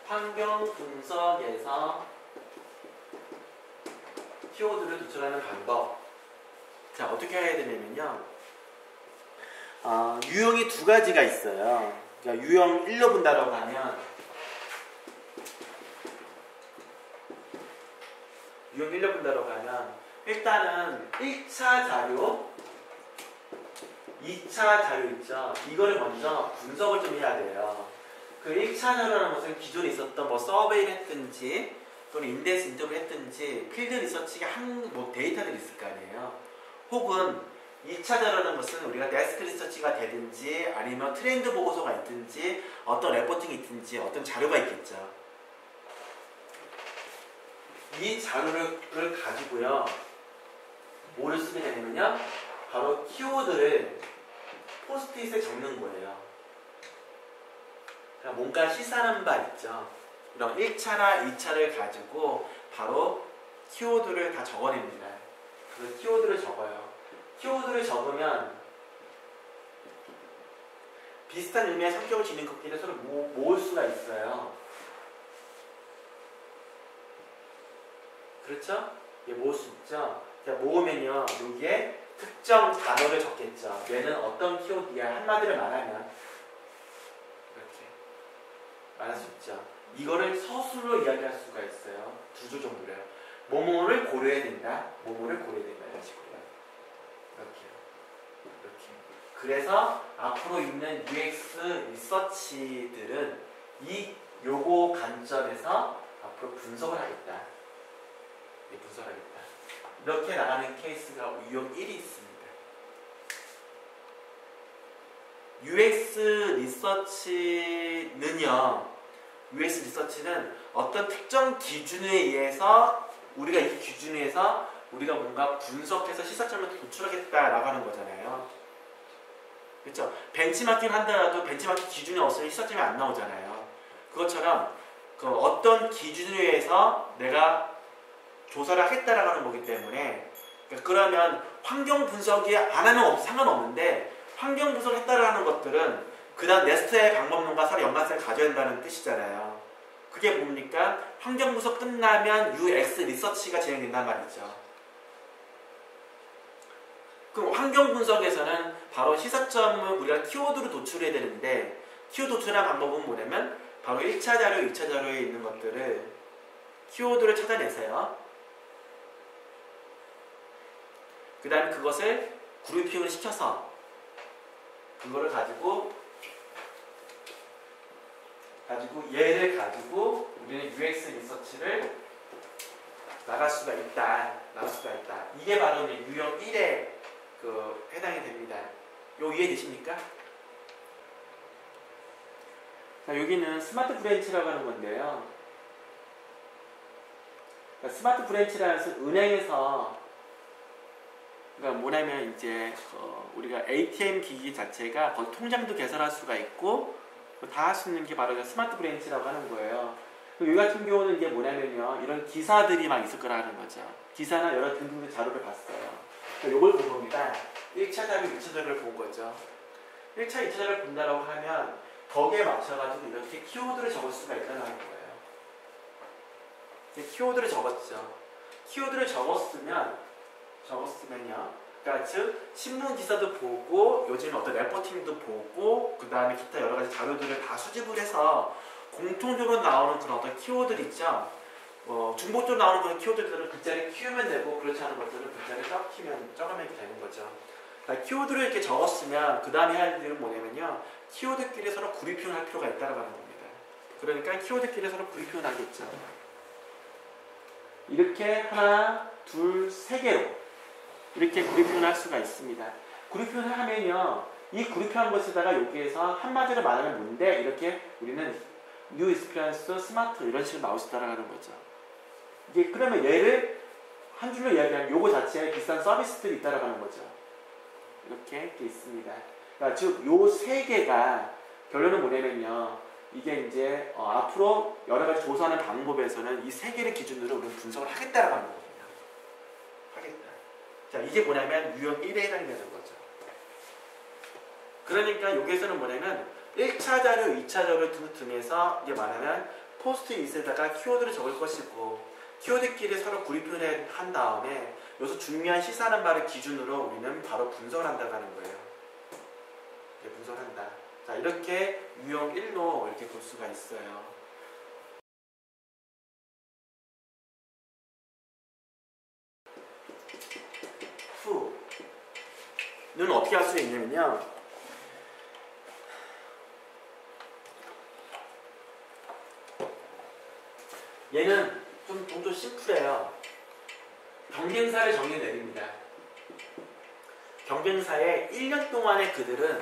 환경 분석에서 키워드를 도출하는 방법. 자, 어떻게 해야 되냐면요. 유형이 두 가지가 있어요. 그러니까 유형 1로 본다라고 하면 유형 1로 본다라고 하면 일단은 1차 자료, 2차 자료 있죠. 이거를 먼저 분석을 좀 해야 돼요. 그 1차 자료라는 것은 기존에 있었던 뭐 서베이를 했든지 또는 인덱스 인터뷰를 했든지 필드 리서치가 뭐 데이터들이 있을 거 아니에요. 혹은 2차 자료라는 것은 우리가 데스크 리서치가 되든지 아니면 트렌드 보고서가 있든지 어떤 레포팅이 있든지 어떤 자료가 있겠죠. 이 자료를 가지고요. 뭐를 쓰게 되냐면요. 바로 키워드를 포스트잇에 적는 거예요. 그러니까 뭔가 시사하는 바 있죠. 그럼 1차나 2차를 가지고 바로 키워드를 다 적어냅니다. 그래서 키워드를 적어요. 키워드를 적으면 비슷한 의미의 성격을 지닌 것끼리 서로 모을 수가 있어요. 그렇죠? 예, 모을 수 있죠? 자, 모으면요, 여기에 특정 단어를 적겠죠. 얘는 어떤 키워드야? 한마디로 말하면 이렇게 말할 수 있죠. 이거를 서술로 이야기할 수가 있어요. 두 줄 정도래요. 뭐뭐를 고려해야 된다. 뭐뭐를 고려해야 된다. 이런 식으로요. 이렇게. 그래서 앞으로 있는 UX 리서치들은 요거 관점에서 앞으로 분석을 하겠다. 분석하겠다. 이렇게 나가는 케이스가 유형 1이 있습니다. UX 리서치는 어떤 특정 기준에 의해서 우리가 이 기준에 의해서 우리가 뭔가 분석해서 시사점을 도출하겠다라고 하는 거잖아요. 그렇죠? 벤치마킹을 한다라도 벤치마킹 기준이 없으면 시사점이 안 나오잖아요. 그것처럼 그 어떤 기준에 의해서 내가 조사를 하겠다라고 하는 거기 때문에 그러면 환경 분석이 안 하면 상관없는데 환경 분석을 했다라는 것들은 그 다음 네스트의 방법론과 서로 연관성을 가져야 된다는 뜻이잖아요. 그게 뭡니까? 환경 분석 끝나면 UX 리서치가 진행된단 말이죠. 그럼 환경 분석에서는 바로 시사점을 우리가 키워드로 도출해야 되는데 키워드 도출하는 방법은 뭐냐면 바로 1차 자료, 2차 자료에 있는 것들을 키워드를 찾아내세요. 그 다음에 그것을 그룹핑을 시켜서 그거를 가지고 얘를 가지고 우리는 UX 리서치를 나갈 수가 있다. 이게 바로 유형 1에 해당이 됩니다. 요 이해되십니까? 자, 여기는 스마트 브랜치라고 하는 건데요. 그러니까 스마트 브랜치라는 것은 은행에서 그러니까 뭐냐면 이제 우리가 ATM 기기 자체가 거기 통장도 개설할 수가 있고 다 할 수 있는 게 바로 스마트 브랜치라고 하는 거예요. 여기 같은 경우는 이게 뭐냐면요, 이런 기사들이 막 있을 거라는 거죠. 기사나 여러 등등의 자료를 봤어요. 이걸 본 겁니다. 1차 자료, 2차 자료를 본 거죠. 1차, 2차 자료를 본다라고 하면 덕에 맞춰가지고 이렇게 키워드를 적을 수가 있다는 거예요. 키워드를 적었죠. 키워드를 적었으면요. 그러니까 즉 신문 기사도 보고 요즘 어떤 레포팅도 보고 그 다음에 기타 여러 가지 자료들을 다 수집을 해서 공통적으로 나오는 그런 어떤 키워드들 있죠. 중복적으로 나오는 그런 키워드들은 글자를 키우면 되고 그렇지 않은 것들은 글자를 적으면 되는 거죠. 그러니까 키워드를 이렇게 적었으면 그 다음에 할 일은 뭐냐면요. 키워드끼리 서로 그룹핑을 할 필요가 있다고 하는 겁니다. 그러니까 키워드끼리 서로 그룹핑을 하겠죠. 이렇게 하나, 둘, 세 개로 이렇게 그룹핑을 할 수가 있습니다. 그룹핑을 하면요, 이 그룹핑한 것에다가 여기에서 한마디로 말하면 뭔데 이렇게 우리는 뉴 익스피리언스, 스마트 이런 식으로 나올 수 있다는 거죠. 이게 그러면 얘를 한 줄로 이야기하면 요거 자체에 비싼 서비스들이 있다라고 하는 거죠. 이렇게 돼 있습니다. 그러니까 즉 요 세 개가 결론은 뭐냐면요, 이게 이제 앞으로 여러 가지 조사하는 방법에서는 이 세 개를 기준으로 우리는 분석을 하겠다라고 하는 거거든요. 하겠다. 자, 이게 뭐냐면 유형 1에 해당이 되는 거죠. 그러니까 여기에서는 뭐냐면 1차 자료, 2차 자료 등에서 이제 말하면 포스트잇에다가 키워드를 적을 것이고 키워드끼리 서로 구입을 한 다음에 여기서 중요한 시사하는 바를 기준으로 우리는 바로 분석을 한다고 하는 거예요. 이렇게 분석을 한다. 자, 이렇게 유형 1로 이렇게 볼 수가 있어요. 는 어떻게 할 수 있냐면요. 얘는 좀 심플해요. 경쟁사를 정해 내립니다. 경쟁사의 1년 동안의 그들은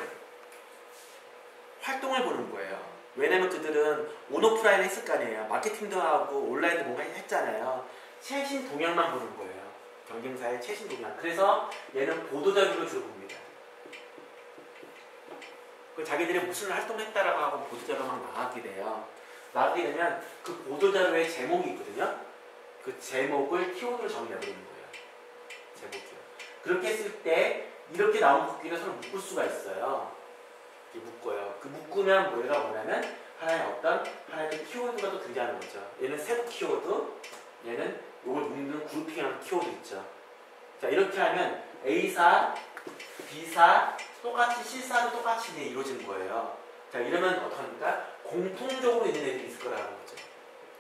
활동을 보는 거예요. 왜냐면 그들은 온오프라인 했을 거 아니에요. 마케팅도 하고 온라인도 뭔가 했잖아요. 최신 동향만 보는 거예요. 경쟁사의 최신 동향. 그래서 얘는 보도자료를 주로 봅니다. 자기들이 무슨 활동을 했다라고 하고 보도자료가 막 나가게 돼요. 나가게 되면 그 보도자료의 제목이 있거든요. 그 제목을 키워드로 정의해버리는 거예요. 제목이요. 그렇게 했을 때 이렇게 나온 국기를 서로 묶을 수가 있어요. 이렇게 묶어요. 그 묶으면 뭐가 뭐냐면 하나의 키워드가 또 등장하는 거죠. 얘는 세부 키워드, 얘는 이걸 묶는 그룹핑하는 키워드 있죠. 자, 이렇게 하면 A사, B사, 똑같이 C사도 똑같이 이루어진 거예요. 자, 이러면 어떡합니까? 공통적으로 있는 애들이 있을 거라는 거죠.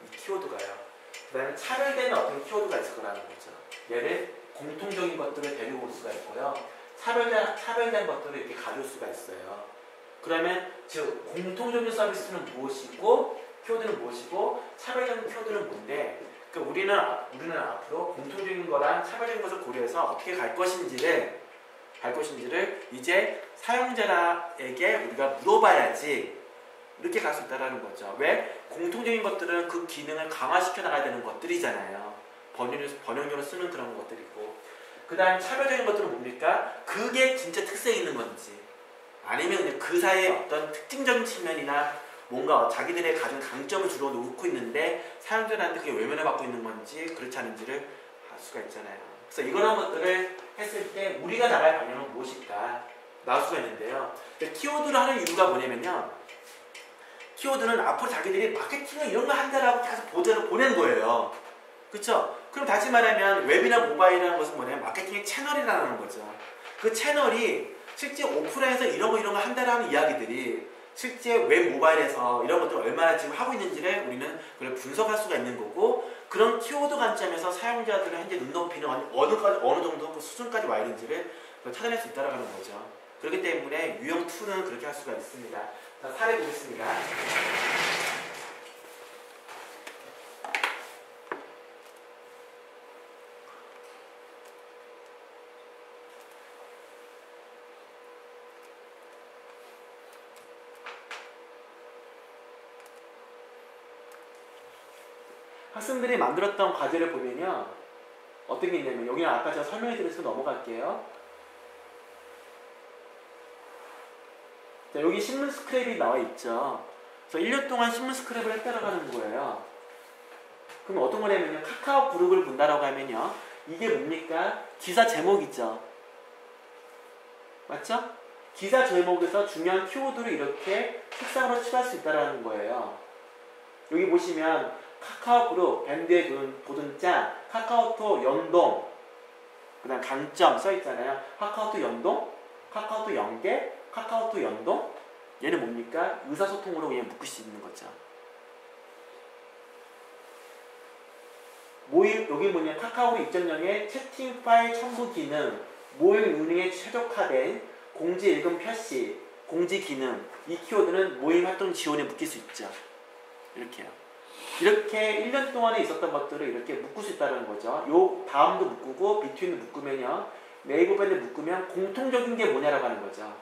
이 키워드가요. 그 다음에 차별되는 어떤 키워드가 있을 거라는 거죠. 얘를 공통적인 것들을 데리고 올 수가 있고요. 차별된 것들을 이렇게 가져올 수가 있어요. 그러면 즉 공통적인 서비스는 무엇이고 키워드는 무엇이고 차별적인 키워드는 뭔데 그러니까 우리는 앞으로 공통적인 거랑 차별적인 것을 고려해서 어떻게 갈 것인지를 이제 사용자에게 우리가 물어봐야지 이렇게 갈 수 있다는 거죠. 왜? 공통적인 것들은 그 기능을 강화시켜 나가야 되는 것들이잖아요. 번역용으로 쓰는 그런 것들이고 그 다음 차별적인 것들은 뭡니까? 그게 진짜 특색이 있는 건지 아니면 그냥 그 사이에 어떤 특징적인 측면이나 뭔가 자기들의 가진 강점을 주로 놓고 있는데 사용자들한테 그게 외면을 받고 있는 건지 그렇지 않은지를 알 수가 있잖아요. 그래서 이런 것들을 했을 때 우리가 나갈 방향은 무엇일까 나올 수가 있는데요. 키워드를 하는 이유가 뭐냐면요. 키워드는 앞으로 자기들이 마케팅을 이런 거 한다라고 계속 보도를 보낸 거예요. 그렇죠? 그럼 다시 말하면 웹이나 모바일이라는 것은 뭐냐면 마케팅의 채널이라는 거죠. 그 채널이 실제 오프라인에서 이런 거 한다라는 이야기들이 실제 웹 모바일에서 이런 것들을 얼마나 지금 하고 있는지를 우리는 그걸 분석할 수가 있는 거고 그런 키워드 관점에서 사용자들을 현재 눈높이는 어느 정도 그 수준까지 와 있는지를 찾아낼 수 있다는 거죠. 그렇기 때문에 유형 2는 그렇게 할 수가 있습니다. 자, 사례 보겠습니다. 학생들이 만들었던 과제를 보면요. 어떤 게 있냐면 여기는 아까 제가 설명해 드려서 넘어갈게요. 자, 여기 신문 스크랩이 나와 있죠. 그래서 1년 동안 신문 스크랩을 했다라고 하는 거예요. 그럼 어떤 거냐면요. 카카오 그룹을 본다라고 하면요. 이게 뭡니까? 기사 제목이죠. 맞죠? 기사 제목에서 중요한 키워드를 이렇게 책상으로 칠할 수 있다라는 거예요. 여기 보시면 카카오 그룹, 밴드에 돋은 자, 카카오톡 연동, 그 다음 강점 써있잖아요. 카카오톡 연동, 카카오톡 연계, 카카오톡 연동. 얘는 뭡니까? 의사소통으로 그냥 묶을 수 있는 거죠. 여기 뭐냐? 카카오 입점형의 채팅 파일 첨부 기능, 모임 운영에 최적화된 공지 읽음 표시, 공지 기능. 이 키워드는 모임 활동 지원에 묶일 수 있죠. 이렇게요. 이렇게 1년 동안에 있었던 것들을 이렇게 묶을 수 있다는 거죠. 요 다음도 묶고 비트윈도 묶으면요. 네이버 밴드 묶으면 공통적인 게 뭐냐라고 하는 거죠.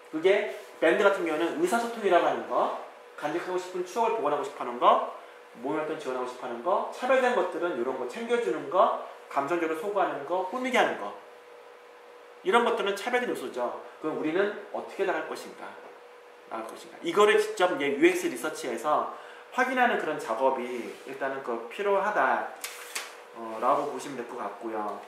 그게 밴드 같은 경우는 의사소통이라고 하는 거, 간직하고 싶은 추억을 복원하고 싶어 하는 거, 모임활동 지원하고 싶어 하는 거, 차별된 것들은 이런 거 챙겨주는 거, 감정적으로 소구하는 거, 꾸미게 하는 거. 이런 것들은 차별된 요소죠. 그럼 우리는 어떻게 나갈 것인가? 이거를 직접 이제 UX 리서치에서 확인하는 그런 작업이 일단은 필요하다 라고 보시면 될 것 같고요.